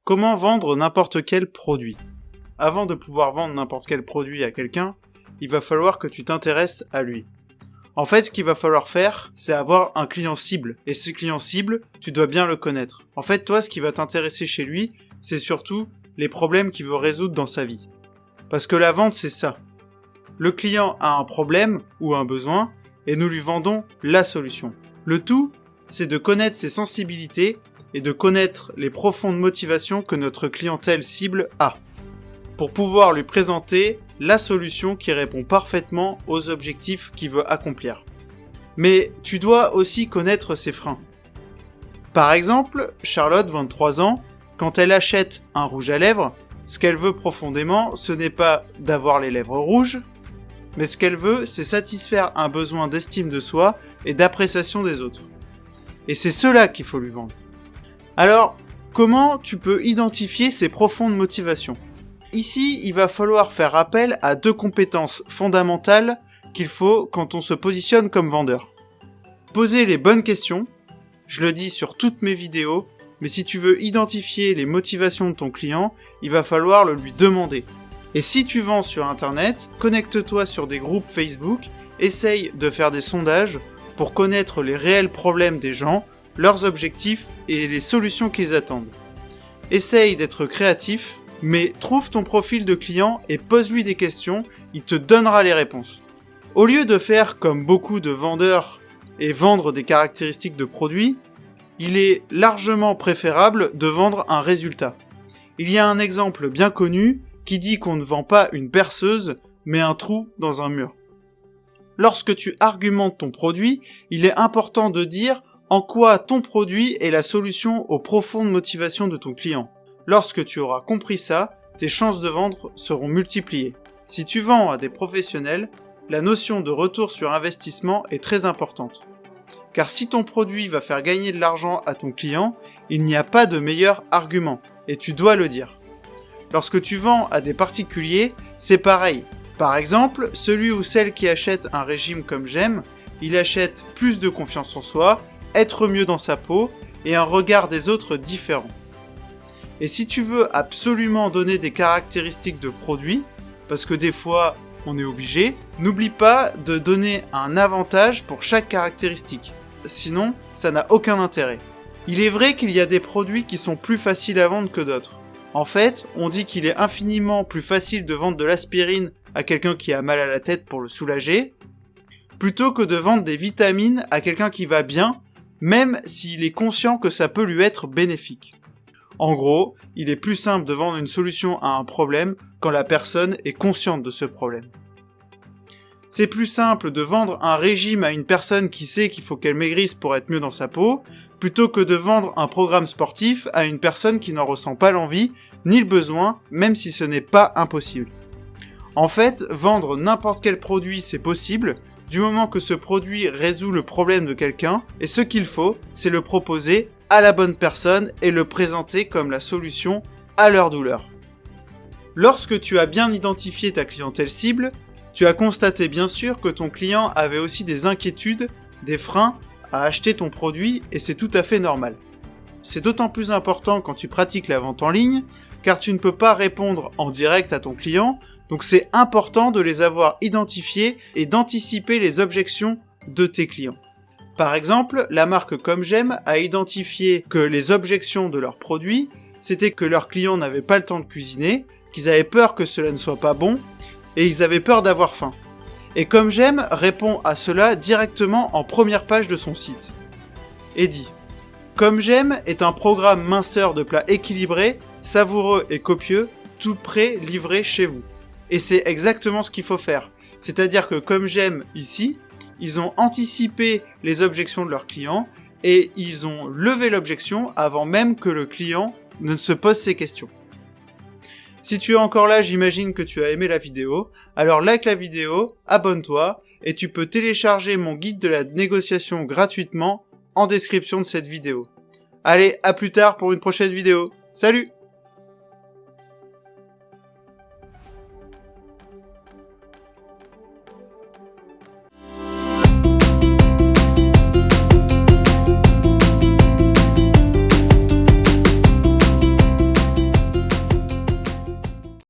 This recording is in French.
Comment vendre n'importe quel produit? Avant de pouvoir vendre n'importe quel produit à quelqu'un, il va falloir que tu t'intéresses à lui. En fait, ce qu'il va falloir faire, c'est avoir un client cible. Et ce client cible, tu dois bien le connaître. En fait, toi, ce qui va t'intéresser chez lui, c'est surtout les problèmes qu'il veut résoudre dans sa vie. Parce que la vente, c'est ça. Le client a un problème ou un besoin, et nous lui vendons la solution. Le tout, c'est de connaître ses sensibilités et de connaître les profondes motivations que notre clientèle cible a, pour pouvoir lui présenter la solution qui répond parfaitement aux objectifs qu'il veut accomplir. Mais tu dois aussi connaître ses freins. Par exemple, Charlotte, 23 ans, quand elle achète un rouge à lèvres, ce qu'elle veut profondément, ce n'est pas d'avoir les lèvres rouges, mais ce qu'elle veut, c'est satisfaire un besoin d'estime de soi et d'appréciation des autres. Et c'est cela qu'il faut lui vendre. Alors, comment tu peux identifier ces profondes motivations ? Ici, il va falloir faire appel à 2 compétences fondamentales qu'il faut quand on se positionne comme vendeur. Poser les bonnes questions, je le dis sur toutes mes vidéos, mais si tu veux identifier les motivations de ton client, il va falloir le lui demander. Et si tu vends sur internet, connecte-toi sur des groupes Facebook, essaye de faire des sondages pour connaître les réels problèmes des gens, leurs objectifs et les solutions qu'ils attendent. Essaye d'être créatif, mais trouve ton profil de client et pose-lui des questions, il te donnera les réponses. Au lieu de faire comme beaucoup de vendeurs et vendre des caractéristiques de produits, il est largement préférable de vendre un résultat. Il y a un exemple bien connu qui dit qu'on ne vend pas une perceuse, mais un trou dans un mur. Lorsque tu argumentes ton produit, il est important de dire en quoi ton produit est la solution aux profondes motivations de ton client. Lorsque tu auras compris ça, tes chances de vendre seront multipliées. Si tu vends à des professionnels, la notion de retour sur investissement est très importante. Car si ton produit va faire gagner de l'argent à ton client, il n'y a pas de meilleur argument, et tu dois le dire. Lorsque tu vends à des particuliers, c'est pareil. Par exemple, celui ou celle qui achète un régime comme j'aime, il achète plus de confiance en soi, être mieux dans sa peau, et un regard des autres différent. Et si tu veux absolument donner des caractéristiques de produit, parce que des fois on est obligé, n'oublie pas de donner un avantage pour chaque caractéristique. Sinon, ça n'a aucun intérêt. Il est vrai qu'il y a des produits qui sont plus faciles à vendre que d'autres. En fait, on dit qu'il est infiniment plus facile de vendre de l'aspirine à quelqu'un qui a mal à la tête pour le soulager, plutôt que de vendre des vitamines à quelqu'un qui va bien, même s'il est conscient que ça peut lui être bénéfique. En gros, il est plus simple de vendre une solution à un problème quand la personne est consciente de ce problème. C'est plus simple de vendre un régime à une personne qui sait qu'il faut qu'elle maigrisse pour être mieux dans sa peau, plutôt que de vendre un programme sportif à une personne qui n'en ressent pas l'envie ni le besoin, même si ce n'est pas impossible. En fait, vendre n'importe quel produit, c'est possible, du moment que ce produit résout le problème de quelqu'un, et ce qu'il faut, c'est le proposer à la bonne personne et le présenter comme la solution à leur douleur. Lorsque tu as bien identifié ta clientèle cible, tu as constaté bien sûr que ton client avait aussi des inquiétudes, des freins à acheter ton produit et c'est tout à fait normal. C'est d'autant plus important quand tu pratiques la vente en ligne, car tu ne peux pas répondre en direct à ton client, donc c'est important de les avoir identifiés et d'anticiper les objections de tes clients. Par exemple, la marque Comme J'aime a identifié que les objections de leurs produits, c'était que leurs clients n'avaient pas le temps de cuisiner, qu'ils avaient peur que cela ne soit pas bon, et ils avaient peur d'avoir faim. Et Comme J'aime répond à cela directement en première page de son site. Et dit « Comme J'aime est un programme minceur de plats équilibrés, savoureux et copieux, tout prêt livré chez vous. » Et c'est exactement ce qu'il faut faire. C'est-à-dire que Comme J'aime ici, ils ont anticipé les objections de leurs clients et ils ont levé l'objection avant même que le client ne se pose ses questions. Si tu es encore là, j'imagine que tu as aimé la vidéo, alors like la vidéo, abonne-toi et tu peux télécharger mon guide de la négociation gratuitement en description de cette vidéo. Allez, à plus tard pour une prochaine vidéo. Salut!